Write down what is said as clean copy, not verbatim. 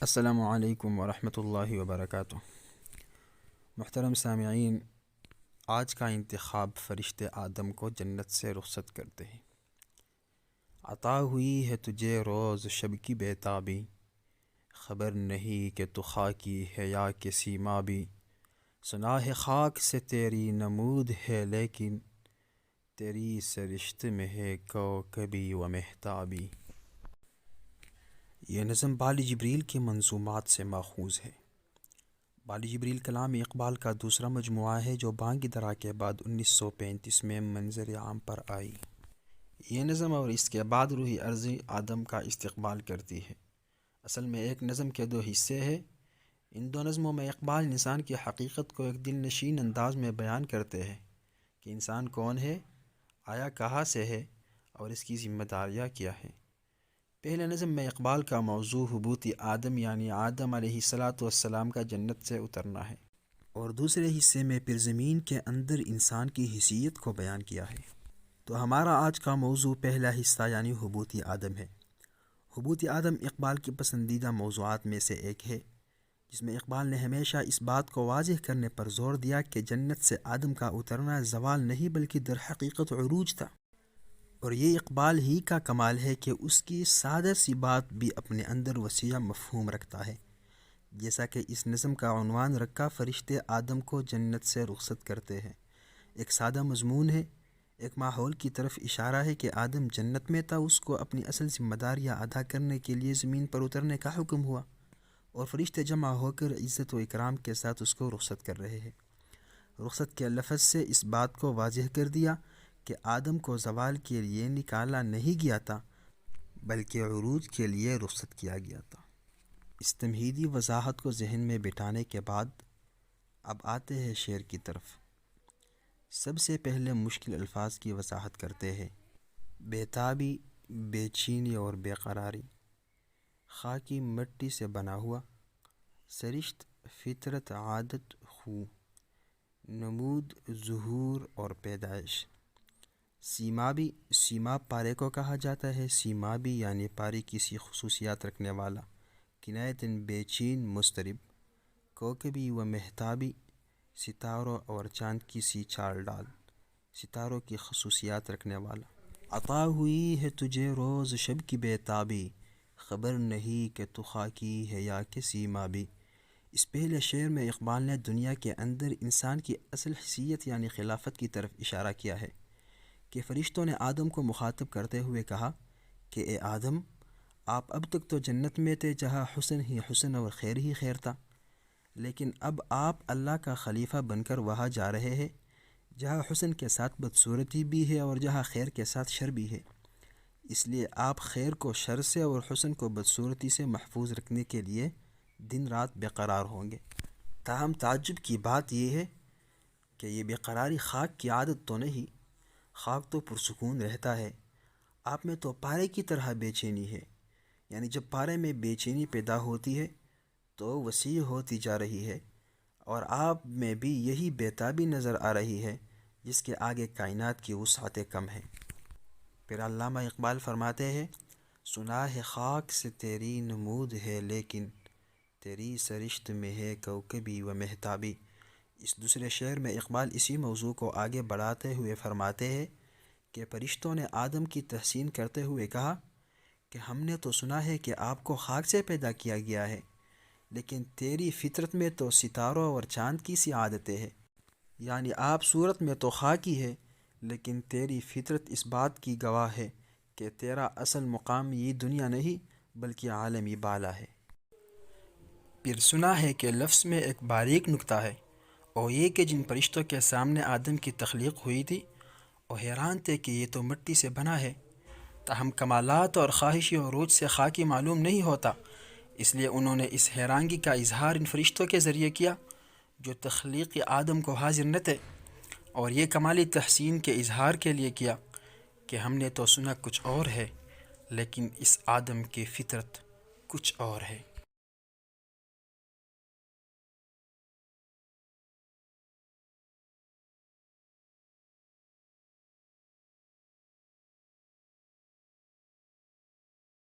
السلام علیکم ورحمۃ اللہ وبرکاتہ۔ محترم سامعین، آج کا انتخاب فرشتے آدم کو جنت سے رخصت کرتے ہیں۔ عطا ہوئی ہے تجھے روز شب کی بیتابی، خبر نہیں کہ تو خاکی ہے یا کہ سیمابی۔ سنا ہے خاک سے تیری نمود ہے لیکن تیری سرشت میں ہے کوکبی و مہتابی۔ یہ نظم بال جبریل کے منظومات سے ماخوذ ہے۔ بال جبریل کلام اقبال کا دوسرا مجموعہ ہے جو بانگ درا کے بعد 1935 میں منظر عام پر آئی۔ یہ نظم اور اس کے بعد روح ارضی آدم کا استقبال کرتی ہے۔ اصل میں ایک نظم کے دو حصے ہیں۔ ان دو نظموں میں اقبال انسان کی حقیقت کو ایک دل نشین انداز میں بیان کرتے ہیں کہ انسان کون ہے، آیا کہاں سے ہے اور اس کی ذمہ داریاں کیا ہیں۔ پہلے نظم میں اقبال کا موضوع حبوط آدم یعنی آدم علیہ السلام کا جنت سے اترنا ہے، اور دوسرے حصے میں پھر زمین کے اندر انسان کی حیثیت کو بیان کیا ہے۔ تو ہمارا آج کا موضوع پہلا حصہ یعنی حبوط آدم ہے۔ حبوط آدم اقبال کی پسندیدہ موضوعات میں سے ایک ہے، جس میں اقبال نے ہمیشہ اس بات کو واضح کرنے پر زور دیا کہ جنت سے آدم کا اترنا زوال نہیں بلکہ در حقیقت عروج تھا۔ اور یہ اقبال ہی کا کمال ہے کہ اس کی سادہ سی بات بھی اپنے اندر وسیع مفہوم رکھتا ہے، جیسا کہ اس نظم کا عنوان رکھا فرشتے آدم کو جنت سے رخصت کرتے ہیں۔ ایک سادہ مضمون ہے، ایک ماحول کی طرف اشارہ ہے کہ آدم جنت میں تھا، اس کو اپنی اصل ذمہ داریاں ادا کرنے کے لیے زمین پر اترنے کا حکم ہوا، اور فرشتے جمع ہو کر عزت و اکرام کے ساتھ اس کو رخصت کر رہے ہیں۔ رخصت کے لفظ سے اس بات کو واضح کر دیا کہ آدم کو زوال کے لیے نکالا نہیں گیا تھا بلکہ عروج کے لیے رخصت کیا گیا تھا۔ اس تمہیدی وضاحت کو ذہن میں بٹھانے کے بعد اب آتے ہیں شعر کی طرف۔ سب سے پہلے مشکل الفاظ کی وضاحت کرتے ہیں۔ بیتابی، بے چینی اور بے قراری، خاکی مٹی سے بنا ہوا، سرشت فطرت عادت خو، نمود ظہور اور پیدائش۔ سیمابی، سیماب پارے کو کہا جاتا ہے۔ سیمابی یعنی پارے کسی خصوصیات رکھنے والا، کنایتاً بے چین مضطرب۔ کوکبی و مہتابی، ستاروں اور چاند کی سی چال ڈال، ستاروں کی خصوصیات رکھنے والا۔ عطا ہوئی ہے تجھے روز شب کی بیتابی، خبر نہیں کہ تو خاکی ہے یا کہ سیمابی۔ اس پہلے شعر میں اقبال نے دنیا کے اندر انسان کی اصل حیثیت یعنی خلافت کی طرف اشارہ کیا ہے کہ فرشتوں نے آدم کو مخاطب کرتے ہوئے کہا کہ اے آدم، آپ اب تک تو جنت میں تھے جہاں حسن ہی حسن اور خیر ہی خیر تھا، لیکن اب آپ اللہ کا خلیفہ بن کر وہاں جا رہے ہیں جہاں حسن کے ساتھ بدصورتی بھی ہے اور جہاں خیر کے ساتھ شر بھی ہے۔ اس لیے آپ خیر کو شر سے اور حسن کو بدصورتی سے محفوظ رکھنے کے لیے دن رات بے قرار ہوں گے۔ تاہم تعجب کی بات یہ ہے کہ یہ بے قراری خاک کی عادت تو نہیں، خاک تو پرسکون رہتا ہے، آپ میں تو پارے کی طرح بے چینی ہے، یعنی جب پارے میں بے چینی پیدا ہوتی ہے تو وسیع ہوتی جا رہی ہے، اور آپ میں بھی یہی بیتابی نظر آ رہی ہے جس کے آگے کائنات کی وسعتیں کم ہیں۔ پھر علامہ اقبال فرماتے ہیں، سنا ہے خاک سے تیری نمود ہے لیکن تیری سرشت میں ہے کوکبی و مہتابی۔ اس دوسرے شعر میں اقبال اسی موضوع کو آگے بڑھاتے ہوئے فرماتے ہیں کہ فرشتوں نے آدم کی تحسین کرتے ہوئے کہا کہ ہم نے تو سنا ہے کہ آپ کو خاک سے پیدا کیا گیا ہے، لیکن تیری فطرت میں تو ستاروں اور چاند کی سی عادتیں ہیں، یعنی آپ صورت میں تو خاکی ہے لیکن تیری فطرت اس بات کی گواہ ہے کہ تیرا اصل مقام یہ دنیا نہیں بلکہ عالمی بالا ہے۔ پھر سنا ہے کہ لفظ میں ایک باریک نکتہ ہے، اور یہ کہ جن فرشتوں کے سامنے آدم کی تخلیق ہوئی تھی وہ حیران تھے کہ یہ تو مٹی سے بنا ہے، تاہم کمالات اور خواہشی عروج سے خاکی معلوم نہیں ہوتا، اس لیے انہوں نے اس حیرانگی کا اظہار ان فرشتوں کے ذریعے کیا جو تخلیق آدم کو حاضر نہ تھے، اور یہ کمالی تحسین کے اظہار کے لیے کیا کہ ہم نے تو سنا کچھ اور ہے لیکن اس آدم کی فطرت کچھ اور ہے۔